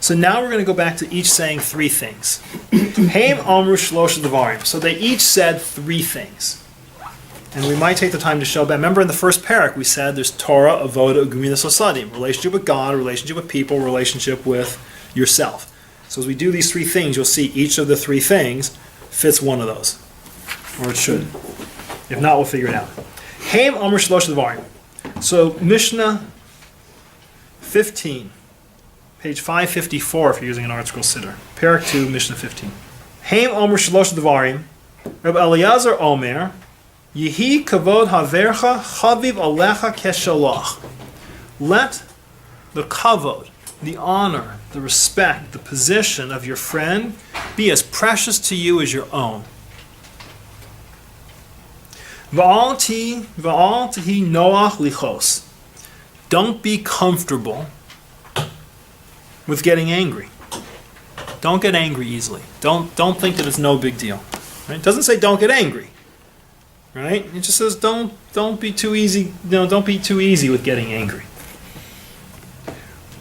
So now we're going to go back to each saying three things. Haim Amru Shlosh Devarim. So they each said three things. And we might take the time to show back. Remember in the first parak we said there's Torah, Avoda, Ugumidas Osadim. Relationship with God, relationship with people, relationship with yourself. So as we do these three things, you'll see each of the three things fits one of those. Or it should. If not, we'll figure it out. Haim Amru Shlosh Devarim. So Mishnah 15. Page 554 if you're using an Art Scroll Siddur. Parak 2, Mishnah 15. Haim Amru Shlosh Devarim. Reb Eliezer Omer. Yehi kavod havercha chaviv alecha keshalach. Let the kavod, the honor, the respect, the position of your friend be as precious to you as your own. Va'al tihi noach lichos. Don't be comfortable with getting angry. Don't get angry easily. Don't think that it's no big deal. Right? It doesn't say don't get angry. Right? It just says don't be too easy. Don't be too easy with getting angry.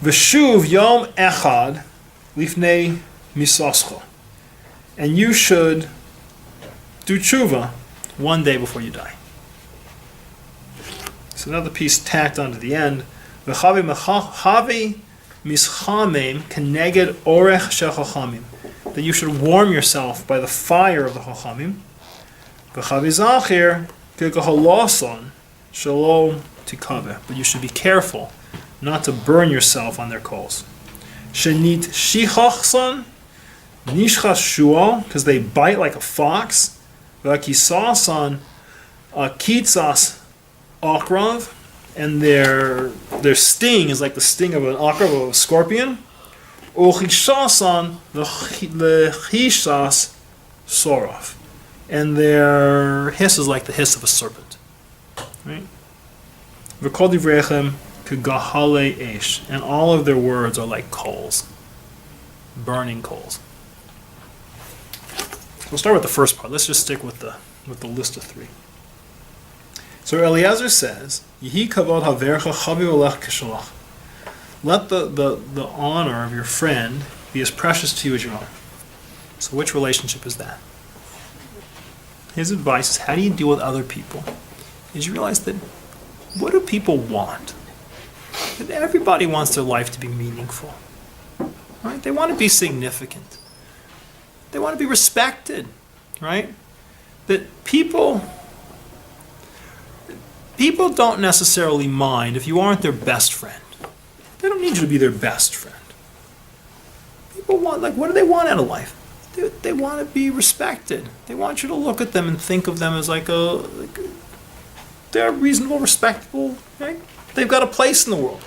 V'shuv yom echad lifnei misoscho, and you should do tshuva one day before you die. So another piece tacked onto the end. V'chavi mischamim keneged orech shel chachamim, that you should warm yourself by the fire of the chachamim. V'chavizachir kekaholoson shalom tikaveh, but you should be careful not to burn yourself on their coals. Shenit shichachson nishchas shuo, because they bite like a fox. V'kisason kitzas akrav, and their sting is like the sting of an akrav, of a scorpion. Uchishason lechishas sorov, and their hiss is like the hiss of a serpent. Right? V'kol divrechem k'gahale eish, and all of their words are like coals, burning coals. So we'll start with the first part. Let's just stick with the list of three. So Eliezer says, Yehi kavod havercha chaviv alech keshalach. Let the honor of your friend be as precious to you as your own. So which relationship is that? His advice is, how do you deal with other people? Is you realize that what do people want? That everybody wants their life to be meaningful. Right? They want to be significant. They want to be respected. Right? That people don't necessarily mind if you aren't their best friend. They don't need you to be their best friend. People want, what do they want out of life? They want to be respected. They want you to look at them and think of them as they're reasonable, respectable, right? They've got a place in the world.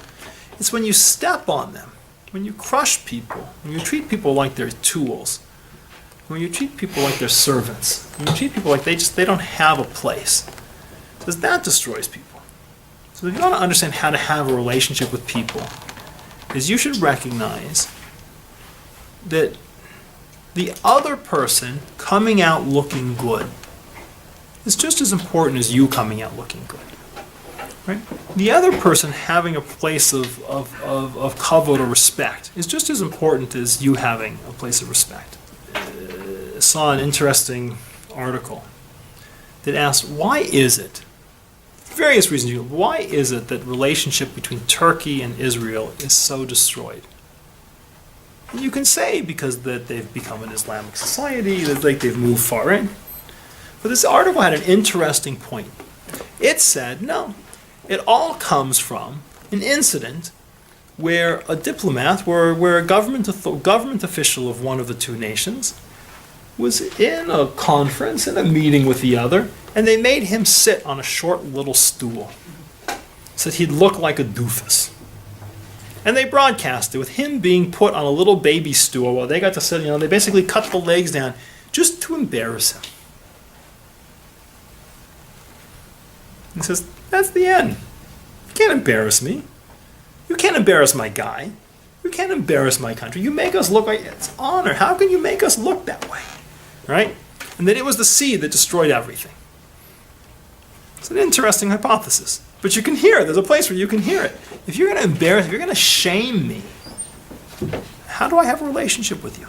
It's when you step on them, when you crush people, when you treat people like they're tools, when you treat people like they're servants, when you treat people like they don't have a place. Because that destroys people. So if you want to understand how to have a relationship with people, is you should recognize that the other person coming out looking good is just as important as you coming out looking good. Right? The other person having a place of kavod or respect is just as important as you having a place of respect. I saw an interesting article that asked, why is it, various reasons, why is it that relationship between Turkey and Israel is so destroyed? And you can say because that they've become an Islamic society, that they've moved far in. But this article had an interesting point. It said, no, it all comes from an incident where a diplomat, where a government official of one of the two nations was in a conference, in a meeting with the other, and they made him sit on a short little stool so that he'd look like a doofus. And they broadcast it with him being put on a little baby stool while they got to sit, they basically cut the legs down just to embarrass him. He says, that's the end. You can't embarrass me. You can't embarrass my guy. You can't embarrass my country. You make us look like it's honor. How can you make us look that way? Right? And that it was the sea that destroyed everything. It's an interesting hypothesis. But you can hear it. There's a place where you can hear it. If you're going to embarrass, if you're going to shame me, how do I have a relationship with you?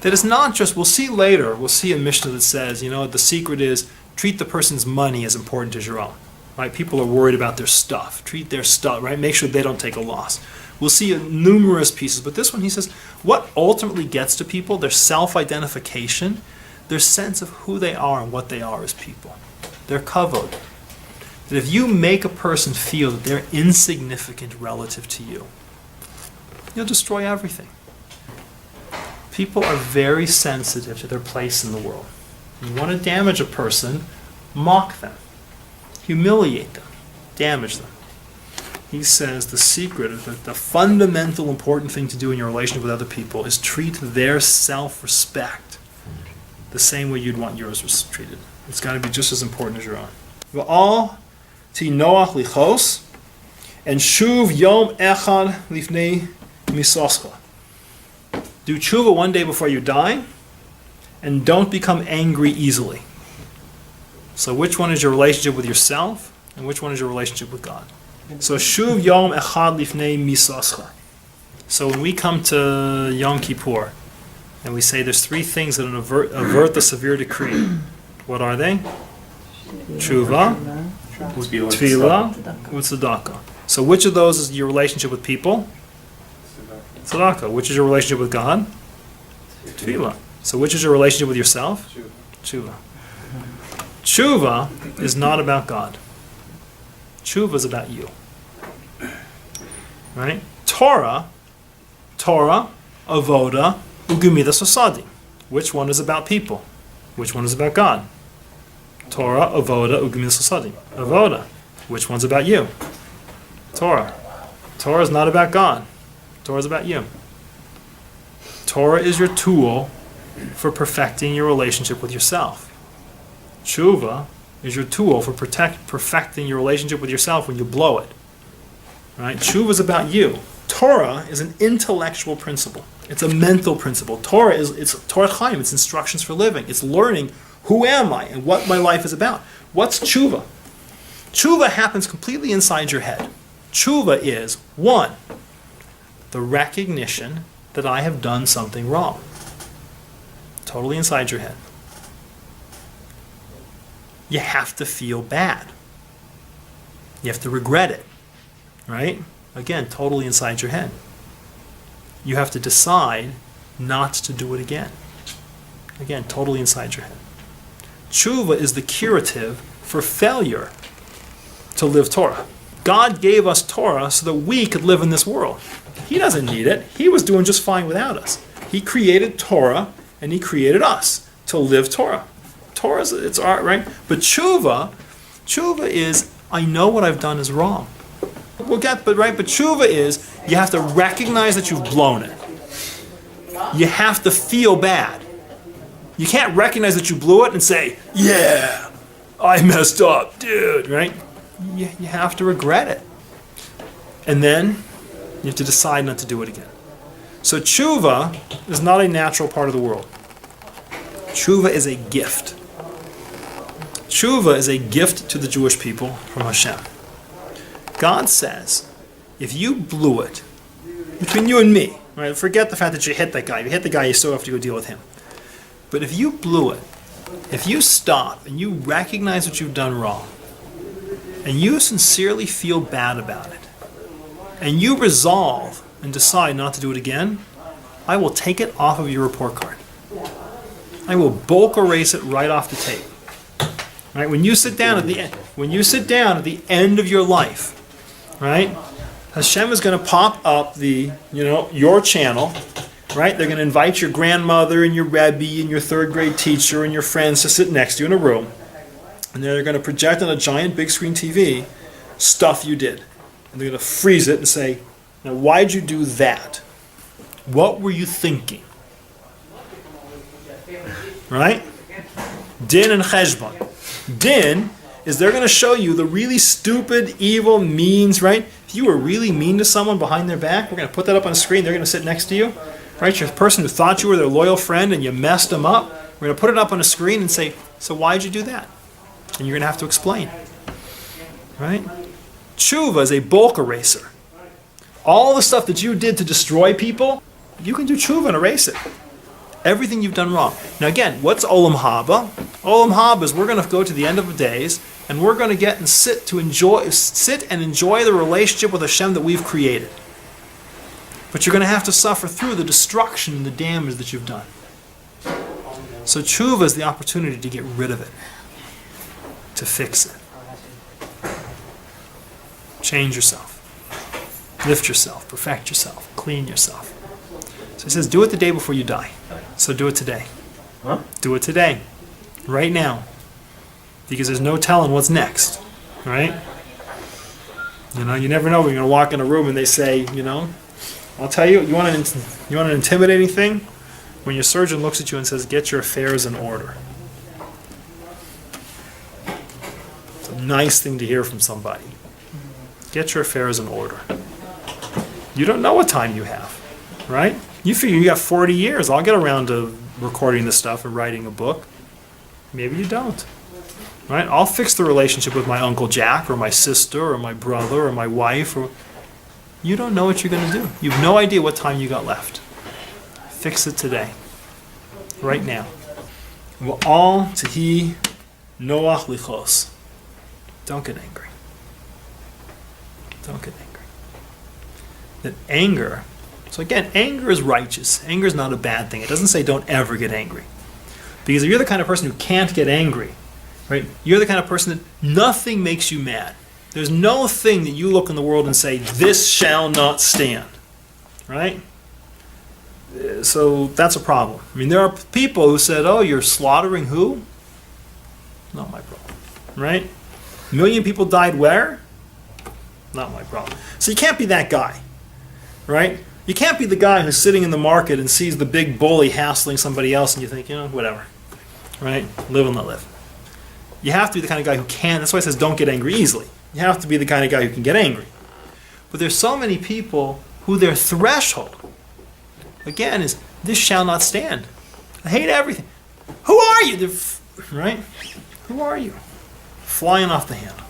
That is not just, we'll see later, we'll see a Mishnah that says, the secret is treat the person's money as important as your own. Right? People are worried about their stuff. Treat their stuff, right? Make sure they don't take a loss. We'll see numerous pieces, but this one he says, what ultimately gets to people, their self-identification, their sense of who they are and what they are as people. Their kavod. That if you make a person feel that they're insignificant relative to you, you'll destroy everything. People are very sensitive to their place in the world. You want to damage a person, mock them, humiliate them, damage them. He says the secret, the fundamental important thing to do in your relationship with other people is treat their self-respect the same way you'd want yours treated. It's got to be just as important as your own. V'al tinoach lichos and shuv yom echad lifnei misoscha. Do tshuva one day before you die, and don't become angry easily. So which one is your relationship with yourself, and which one is your relationship with God? So shuv yom echad lifnei misoscha. So when we come to Yom Kippur, and we say there's three things that avert the severe decree, what are they? Tshuva, tefillah, tzedakah. So which of those is your relationship with people? Tzedakah. Which is your relationship with God? Tefillah. So which is your relationship with yourself? Tshuva. Tshuva is not about God. Tshuva is about you. Right? Torah, avoda, ugemidas osadi. Which one is about people? Which one is about God? Torah, avoda, ugemidas osadi. Avoda. Which one's about you? Torah. Torah is not about God. Torah is about you. Torah is your tool for perfecting your relationship with yourself. Tshuva is your tool for perfecting your relationship with yourself when you blow it. Right? Tshuva is about you. Torah is an intellectual principle. It's a mental principle. Torah it's Torah Chaim. It's instructions for living. It's learning who am I and what my life is about. What's tshuva? Tshuva happens completely inside your head. Tshuva is, one, the recognition that I have done something wrong. Totally inside your head. You have to feel bad. You have to regret it. Right? Again, totally inside your head. You have to decide not to do it again. Again, totally inside your head. Tshuva is the curative for failure to live Torah. God gave us Torah so that we could live in this world. He doesn't need it. He was doing just fine without us. He created Torah and he created us to live Torah. Torah is it's art, right? But tshuva is I know what I've done is wrong. But tshuva is you have to recognize that you've blown it. You have to feel bad. You can't recognize that you blew it and say, yeah, I messed up, dude, right? You have to regret it. And then you have to decide not to do it again. So tshuva is not a natural part of the world. Tshuva is a gift. Tshuva is a gift to the Jewish people from Hashem. God says, if you blew it, between you and me, right? Forget the fact that you hit that guy. If you hit the guy, you still have to go deal with him. But if you blew it, if you stop and you recognize what you've done wrong, and you sincerely feel bad about it, and you resolve and decide not to do it again, I will take it off of your report card. I will bulk erase it right off the tape. Right? When you sit down at the end of your life, right? Hashem is going to pop up your channel, right? They're going to invite your grandmother and your Rebbe and your third grade teacher and your friends to sit next to you in a room. And they're going to project on a giant big screen TV stuff you did. And they're going to freeze it and say, now why'd you do that? What were you thinking? Right? Din and cheshbon. Din is they're going to show you the really stupid, evil means, right? If you were really mean to someone behind their back, we're going to put that up on a screen. They're going to sit next to you. Right? You're the person who thought you were their loyal friend and you messed them up. We're going to put it up on a screen and say, so why'd you do that? And you're going to have to explain. Right? Tshuva is a bulk eraser. All the stuff that you did to destroy people, you can do tshuva and erase it. Everything you've done wrong. Now again, what's Olam Haba? Olam Haba is we're going to go to the end of the days and we're going to get and sit and enjoy the relationship with Hashem that we've created. But you're going to have to suffer through the destruction and the damage that you've done. So tshuva is the opportunity to get rid of it, to fix it. Change yourself. Lift yourself, perfect yourself, clean yourself. So he says, do it the day before you die. So do it today. Huh? Do it today. Right now. Because there's no telling what's next. Right? You know, you never know when you're going to walk in a room and they say, you know, I'll tell you, you want an intimidating thing? When your surgeon looks at you and says, get your affairs in order. It's a nice thing to hear from somebody. Get your affairs in order. You don't know what time you have, right? You figure you got 40 years. I'll get around to recording this stuff and writing a book. Maybe you don't, right? I'll fix the relationship with my Uncle Jack or my sister or my brother or my wife. Or you don't know what you're going to do. You have no idea what time you got left. Fix it today, right now. We'll all tehi noach lichos. Don't get angry. Don't get angry. That anger, so again, anger is righteous. Anger is not a bad thing. It doesn't say don't ever get angry. Because if you're the kind of person who can't get angry, right? You're the kind of person that nothing makes you mad. There's no thing that you look in the world and say, this shall not stand, right? So that's a problem. I mean, there are people who said, oh, you're slaughtering who? Not my problem, right? 1 million people died where? Not my problem. So you can't be that guy, right? You can't be the guy who's sitting in the market and sees the big bully hassling somebody else and you think, you know, whatever, right? Live and let live. You have to be the kind of guy who can. That's why it says don't get angry easily. You have to be the kind of guy who can get angry. But there's so many people who their threshold, again, is this shall not stand. I hate everything. Who are you? Right? Who are you? Flying off the handle.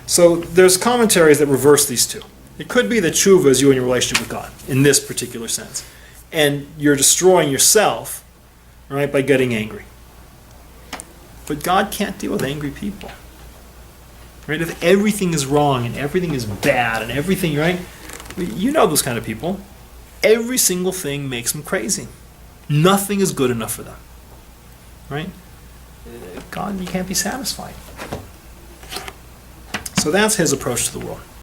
So there's commentaries that reverse these two. It could be that tshuva is you and your relationship with God, in this particular sense. And you're destroying yourself, right, by getting angry. But God can't deal with angry people. Right? If everything is wrong and everything is bad and everything, right? You know those kind of people. Every single thing makes them crazy. Nothing is good enough for them. Right? God, you can't be satisfied. So that's his approach to the world.